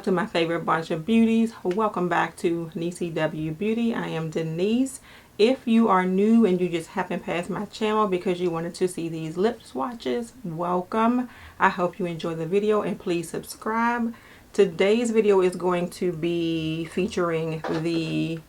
up to my favorite bunch of beauties? Welcome back to Niecy W Beauty. I am Denise. If you are new and you just happened past my channel because you wanted to see these lip swatches, welcome. I hope you enjoy the video and please subscribe. Today's video is going to be featuring the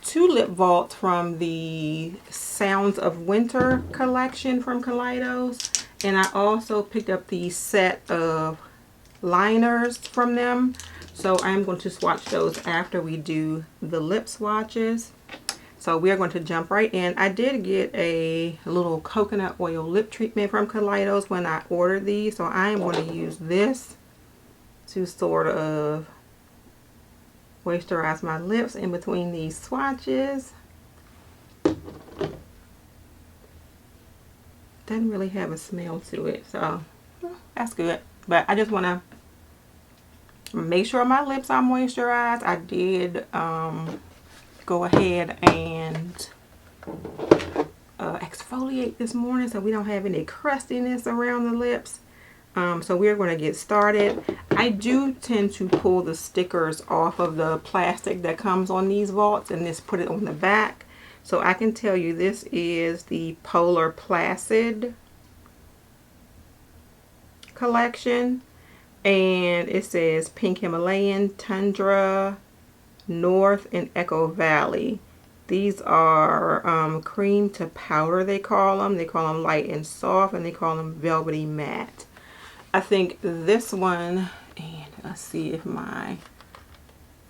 two lip vaults from the Sounds of Winter collection from Kaleidos. And I also picked up the set of liners from them, so I'm going to swatch those after we do the lip swatches. So we are going to jump right in. I did get a little coconut oil lip treatment from Kaleidos when I ordered these, so I am going to use this to sort of moisturize my lips in between these swatches. Doesn't really have a smell to it, so that's good. But I just want to make sure my lips are moisturized. I did go ahead and exfoliate this morning so we don't have any crustiness around the lips. So we're going to get started. I do tend to pull the stickers off of the plastic that comes on these vaults and just put it on the back. So I can tell you this is the Polar Placid collection, and it says Pink Himalayan, Tundra, North, and Echo Valley. These are cream to powder, they call them. They call them light and soft, and they call them velvety matte. I think this one, and let's see if my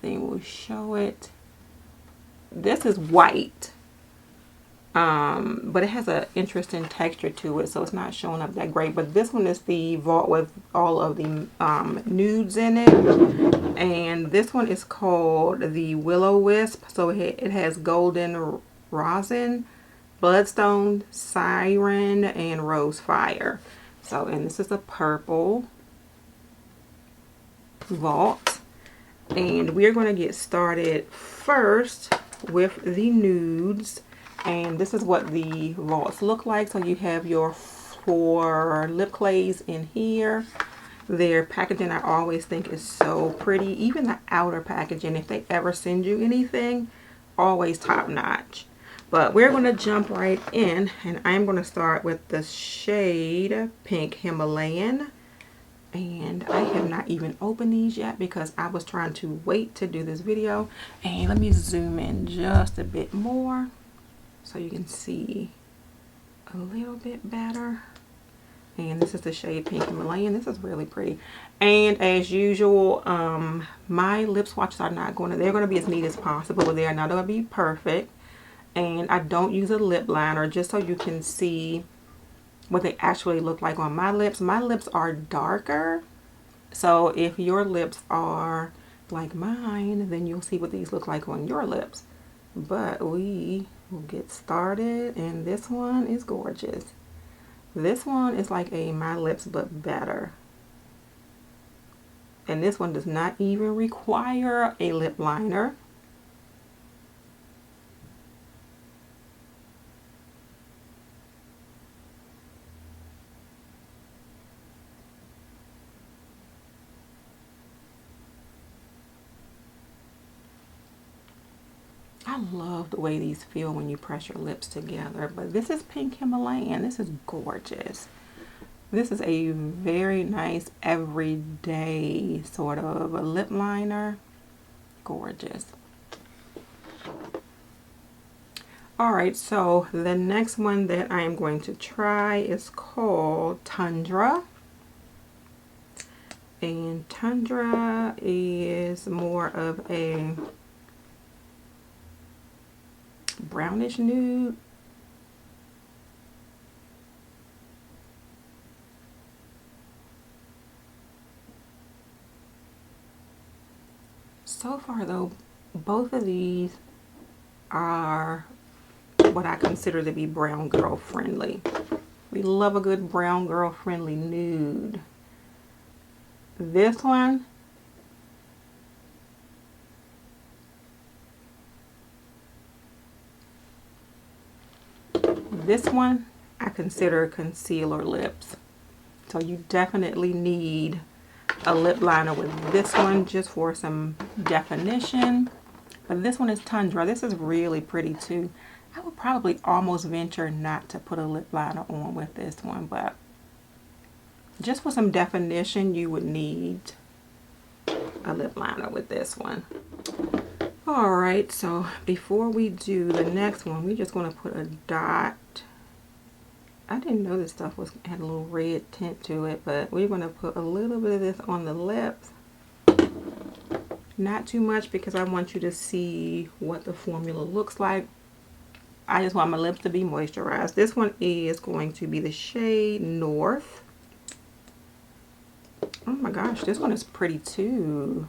thing will show it. This is white, but it has an interesting texture to it, so it's not showing up that great. But this one is the vault with all of the nudes in it, and this one is called the Willow Wisp. So it has golden rosin, bloodstone, siren, and rose fire. So, and this is a purple vault, and we're going to get started first with the nudes. And this is what the vaults look like. So you have your 4 lip clays in here. Their packaging I always think is so pretty. Even the outer packaging, if they ever send you anything, always top notch. But we're going to jump right in, and I'm going to start with the shade Pink Himalayan. And I have not even opened these yet because I was trying to wait to do this video. And let me zoom in just a bit more so you can see a little bit better. And this is the shade Pink Himalayan. This is really pretty. And as usual, my lip swatches are not going to, they're going to be as neat as possible, but they are not going to be perfect. And I don't use a lip liner, just so you can see what they actually look like on my lips. My lips are darker, so if your lips are like mine, then you'll see what these look like on your lips. But we will get started, and this one is gorgeous. This one is like a My Lips but better. And this one does not even require a lip liner. I love the way these feel when you press your lips together. But this is Pink Himalayan. This is gorgeous. This is a very nice everyday sort of a lip liner. Gorgeous. Alright, so the next one that I am going to try is called Tundra. And Tundra is more of a brownish nude. So far though, both of these are what I consider to be brown girl friendly. We love a good brown girl friendly nude. This one, I consider concealer lips. So you definitely need a lip liner with this one just for some definition. But this one is Tundra. This is really pretty too. I would probably almost venture not to put a lip liner on with this one, but just for some definition, you would need a lip liner with this one. All right, so before we do the next one, we're just going to put a dot. I didn't know this stuff had a little red tint to it, but we're going to put a little bit of this on the lips. Not too much because I want you to see what the formula looks like. I just want my lips to be moisturized. This one is going to be the shade North. Oh my gosh, this one is pretty too.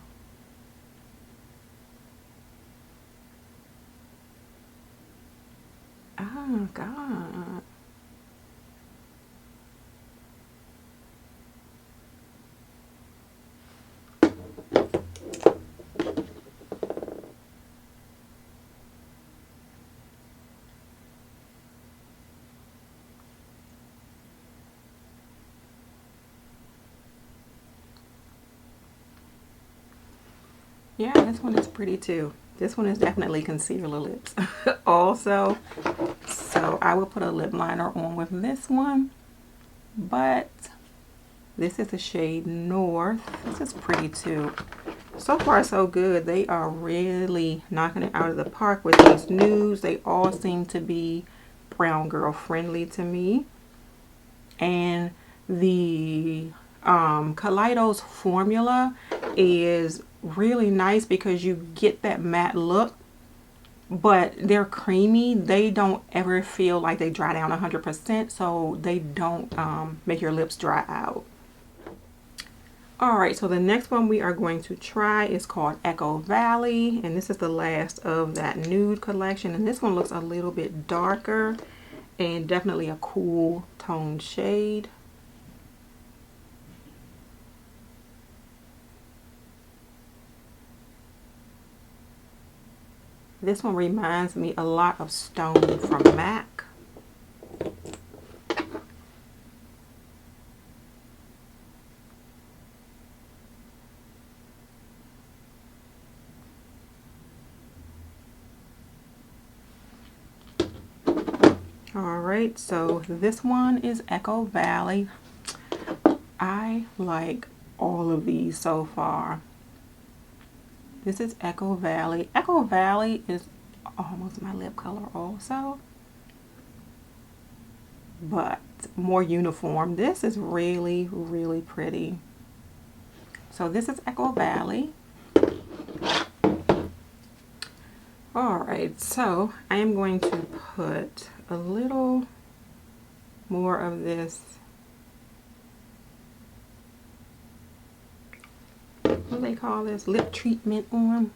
Oh God. Yeah, this one is pretty too. This one is definitely concealer lips also. So I will put a lip liner on with this one. But this is the shade North. This is pretty too. So far so good. They are really knocking it out of the park with these nudes. They all seem to be brown girl friendly to me. And the Kaleidos formula is really nice because you get that matte look, but they're creamy. They don't ever feel like they dry down 100%, so they don't make your lips dry out. All right, so the next one we are going to try is called Echo Valley, and this is the last of that nude collection, and this one looks a little bit darker and definitely a cool toned shade. This one reminds me a lot of Stone from MAC. Alright, so this one is Echo Valley. I like all of these so far. This is Echo Valley. Echo Valley is almost my lip color also, but more uniform. This is really, really pretty. So this is Echo Valley. Alright, so I am going to put a little more of this, what do they call this, lip treatment on,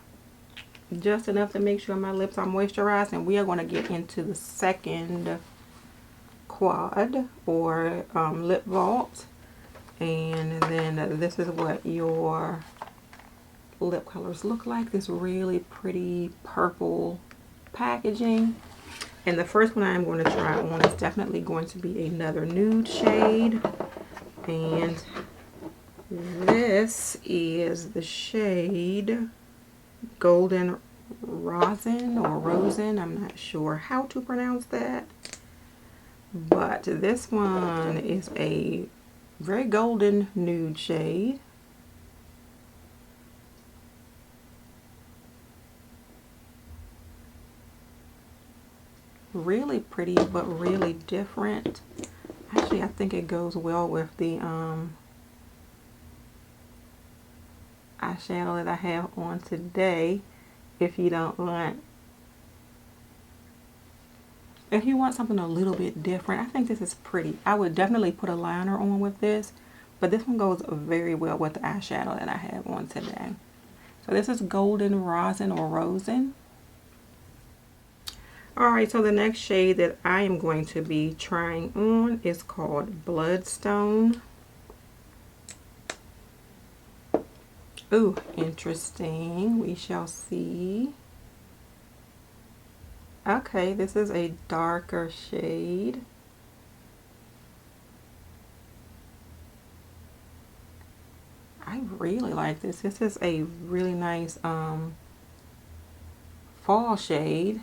just enough to make sure my lips are moisturized. And we are going to get into the second quad or lip vault, and then this is what your lip colors look like. This really pretty purple packaging. And the first one I'm going to try on is definitely going to be another nude shade, and this is the shade Golden Rosin or Rosin. I'm not sure how to pronounce that, but this one is a very golden nude shade. Really pretty, but really different. Actually, I think it goes well with the eyeshadow that I have on today. If you want something a little bit different, I think this is pretty. I would definitely put a liner on with this, but this one goes very well with the eyeshadow that I have on today. So this is Golden Rosin or Rosin. Alright, so the next shade that I am going to be trying on is called Bloodstone. Ooh, interesting. We shall see. Okay, this is a darker shade. I really like this. This is a really nice fall shade.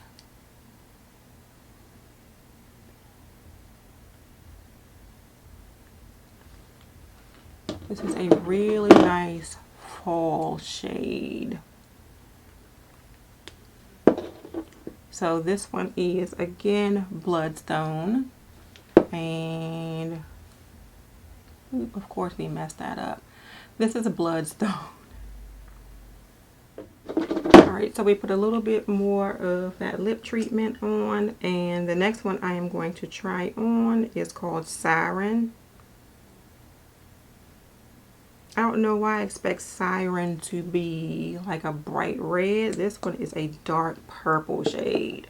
This is a really nice fall shade. So this one is, again, Bloodstone. And, of course, we messed that up. This is a Bloodstone. Alright, so we put a little bit more of that lip treatment on. And the next one I am going to try on is called Siren. I don't know why I expect Siren to be like a bright red. This one is a dark purple shade.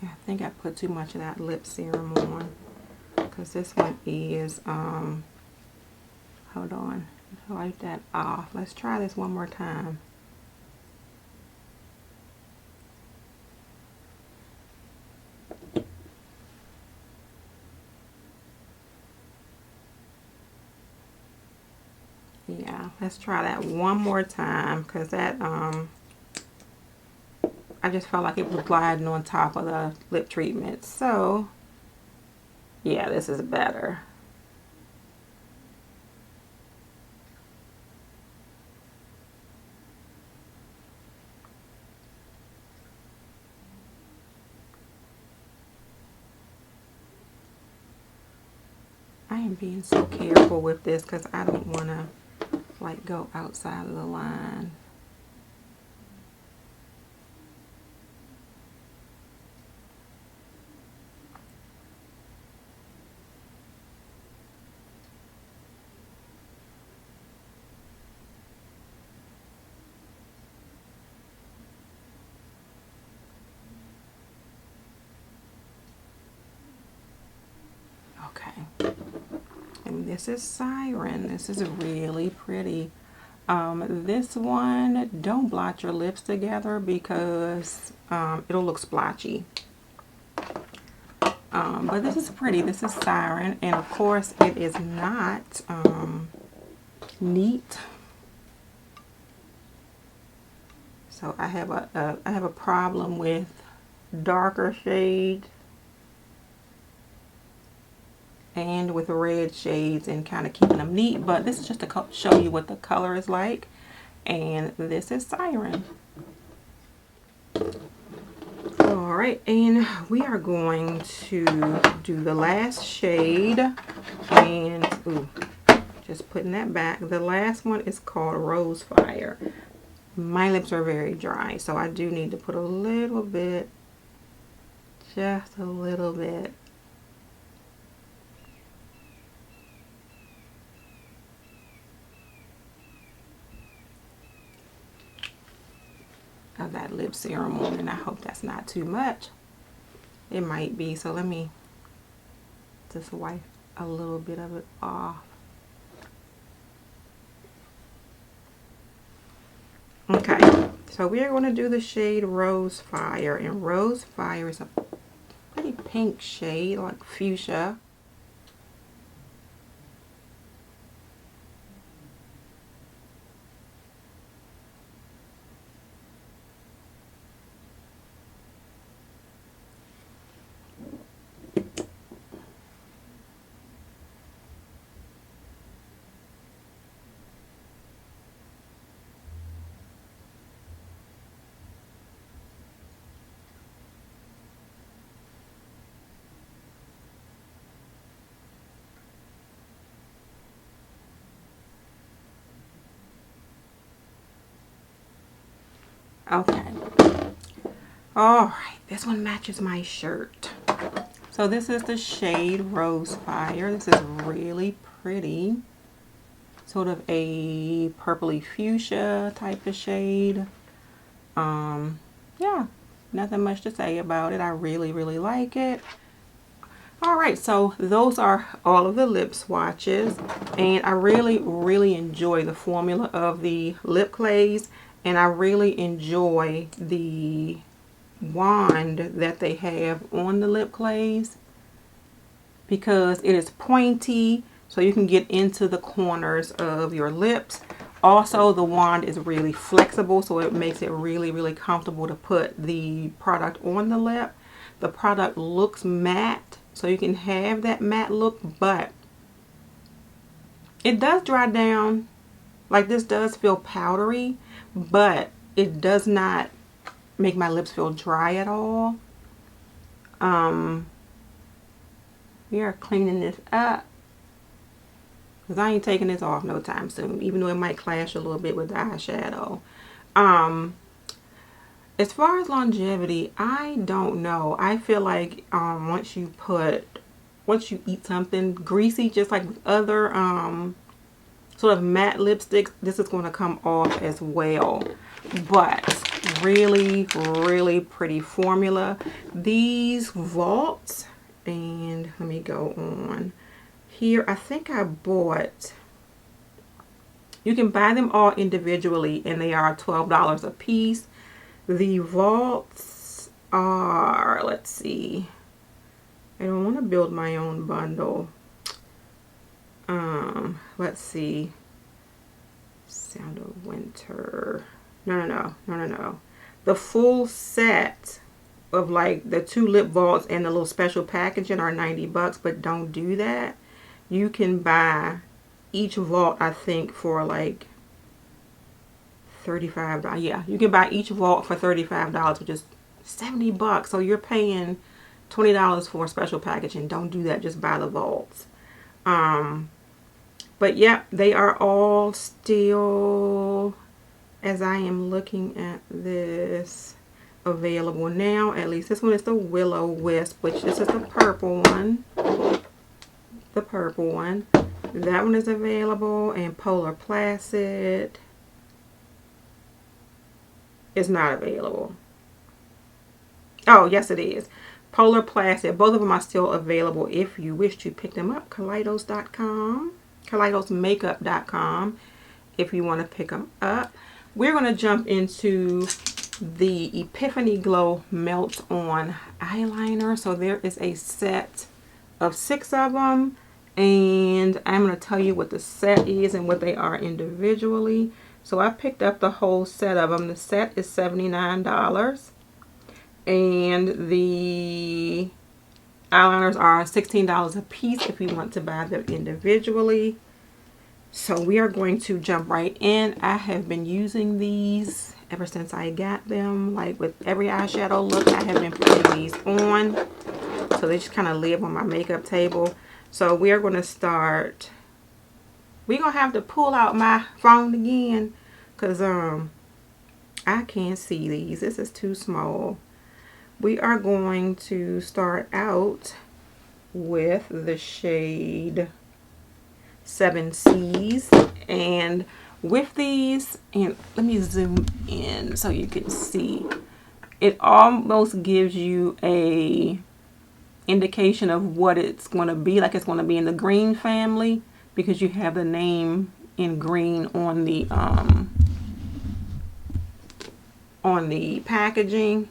I think I put too much of that lip serum on, because this one is, hold on. Wipe that off. Let's try this one more time. Yeah, let's try that one more time, because that I just felt like it was gliding on top of the lip treatment. So yeah, this is better. I am being so careful with this because I don't want to like go outside of the line. Okay. And this is Siren. This is really pretty. This one, don't blot your lips together because it'll look splotchy. But this is pretty. This is Siren, and of course it is not neat. So I have a problem with darker shades and with red shades and kind of keeping them neat, but this is just to show you what the color is like. And this is Siren. Alright, and we are going to do the last shade, and ooh, just putting that back. The last one is called Rose Fire. My lips are very dry, so I do need to put a little bit, just a little bit of that lip serum on, and I hope that's not too much. It might be, so let me just wipe a little bit of it off. Okay, so we are going to do the shade Rose Fire, and Rose Fire is a pretty pink shade, like fuchsia. Okay. Alright, this one matches my shirt. So this is the shade Rose Fire. This is really pretty. Sort of a purpley fuchsia type of shade. Yeah, nothing much to say about it. I really, really like it. All right, so those are all of the lip swatches, and I really enjoy the formula of the lip clays, and I really enjoy the wand that they have on the lip clays because it is pointy, so you can get into the corners of your lips. Also, the wand is really flexible, so it makes it really comfortable to put the product on the lip. The product looks matte, so you can have that matte look, but it does dry down. Like, this does feel powdery, but it does not make my lips feel dry at all. We are cleaning this up because I ain't taking this off no time soon, even though it might clash a little bit with the eyeshadow. As far as longevity, I don't know. I feel like once you eat something greasy, just like with other sort of matte lipsticks, this is going to come off as well. But really pretty formula. These vaults, and let me go on here. I think I bought, you can buy them all individually and they are $12 a piece. The vaults are, let's see, I don't want to build my own bundle. Let's see, Sound of Winter. No. The full set of like the 2 lip vaults and the little special packaging are $90, but don't do that. You can buy each vault, I think, for like $35. Yeah, you can buy each vault for $35, which is $70. So you're paying $20 for special packaging. Don't do that. Just buy the vaults. But yeah, they are all still, as I am looking at this, available now. At least this one is the Willow Wisp, which this is the purple one. The purple one. That one is available, and Polar Placid is not available. Oh, yes it is. Polar Placid. Both of them are still available if you wish to pick them up. Kaleidos.com. KaleidosMakeup.com if you want to pick them up. We're going to jump into the Epiphany Glow Melt On eyeliner. So there is a set of 6 of them, and I'm going to tell you what the set is and what they are individually. So I picked up the whole set of them. The set is $79, and the eyeliners are $16 a piece if you want to buy them individually. So we are going to jump right in. I have been using these ever since I got them. Like with every eyeshadow look, I have been putting these on. So they just kind of live on my makeup table. So we are going to start. We're going to have to pull out my phone again because I can't see these. This is too small. We are going to start out with the shade 7Cs, and with these, and let me zoom in so you can see, it almost gives you a indication of what it's going to be. Like it's going to be in the green family because you have the name in green on the packaging.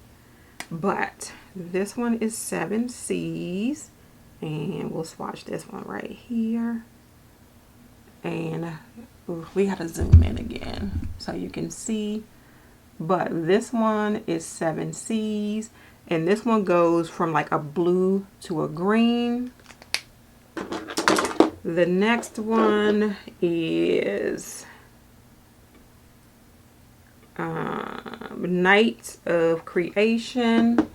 But this one is 7Cs, and we'll swatch this one right here. And we gotta zoom in again so you can see. But this one is 7Cs, and this one goes from like a blue to a green. The next one is Night of Creation,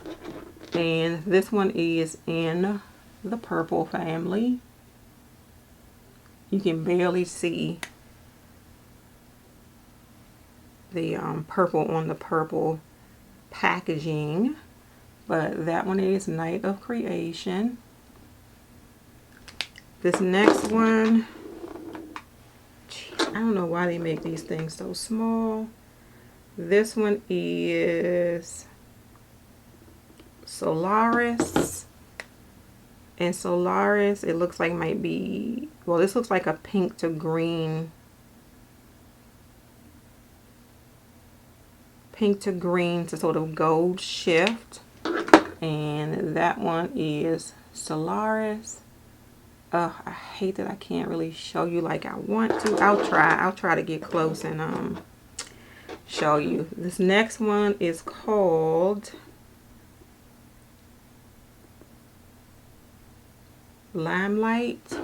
and this one is in the purple family. You can barely see the purple on the purple packaging, but that one is Night of Creation. This next one, I don't know why they make these things so small. This one is Solaris, And Solaris, it looks like might be, well, this looks like a pink to green. Pink to green to sort of gold shift. And that one is Solaris. I hate that I can't really show you like I want to. I'll try to get close and show you. This next one is called Limelight.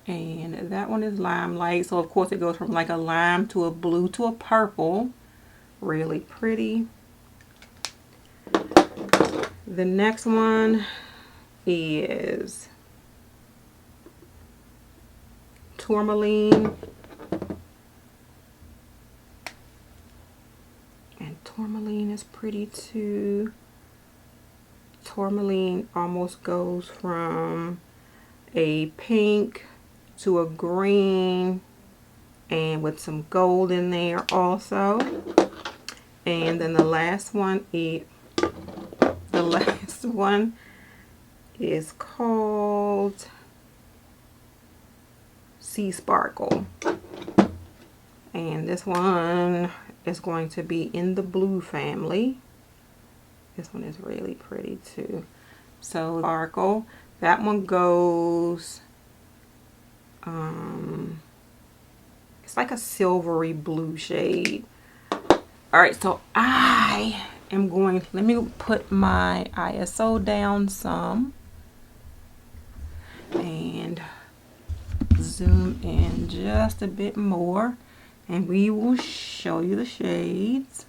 And that one is Limelight. So of course it goes from like a lime to a blue to a purple. Really pretty. The next one is Tourmaline. And Tourmaline is pretty too. Tourmaline almost goes from a pink to a green and with some gold in there also. And then the last one is called Sea Sparkle. And this one is going to be in the blue family. This one is really pretty too. So Sparkle, that one goes, it's like a silvery blue shade. All right, so I am going, let me put my ISO down some and zoom in just a bit more, and we will show you the shades.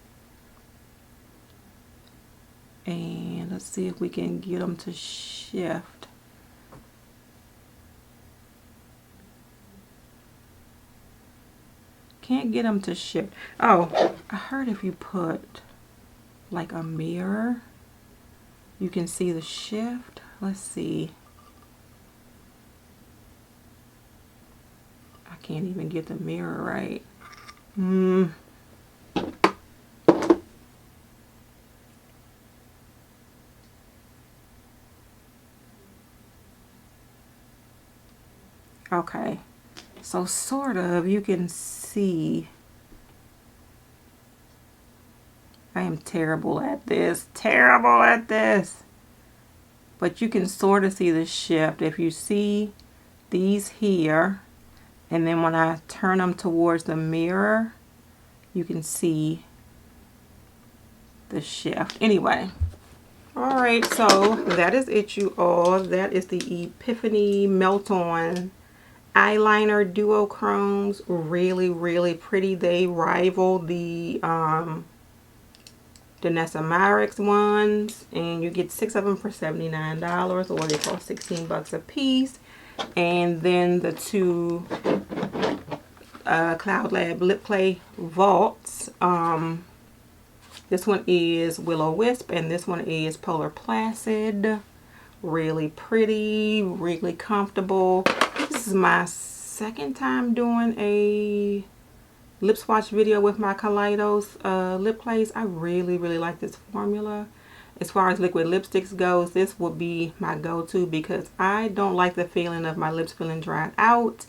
And let's see if we can get them to shift. Can't get them to shift. Oh, I heard if you put like a mirror, you can see the shift. Let's see. I can't even get the mirror right. Okay, so sort of you can see. I am terrible at this, but you can sort of see the shift. If you see these here, and then when I turn them towards the mirror, you can see the shift. Anyway, all right, so that is it, you all. That is the Epiphany Melt On eyeliner duochromes. Really pretty. They rival the Danessa Myricks ones, and you get 6 of them for $79, or they cost 16 bucks a piece. And then the two Cloud Lab Lip Play Vaults. This one is Willow Wisp, and this one is Polar Placid. Really pretty, really comfortable. This is my second time doing a lip swatch video with my Kaleidos lip plays. I really like this formula. As far as liquid lipsticks goes, this would be my go-to because I don't like the feeling of my lips feeling dried out.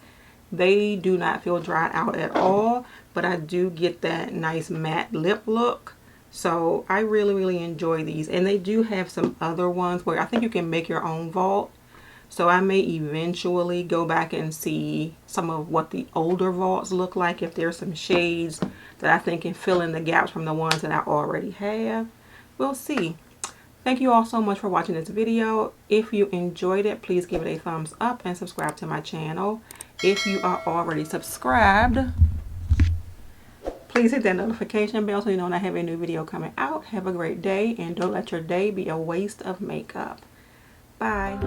They do not feel dried out at all, but I do get that nice matte lip look. So I really enjoy these. And they do have some other ones where I think you can make your own vault. So I may eventually go back and see some of what the older vaults look like, if there's some shades that I think can fill in the gaps from the ones that I already have. We'll see. Thank you all so much for watching this video. If you enjoyed it, please give it a thumbs up and subscribe to my channel. If you are already subscribed, please hit that notification bell so you know when I have a new video coming out. Have a great day, and don't let your day be a waste of makeup. Bye.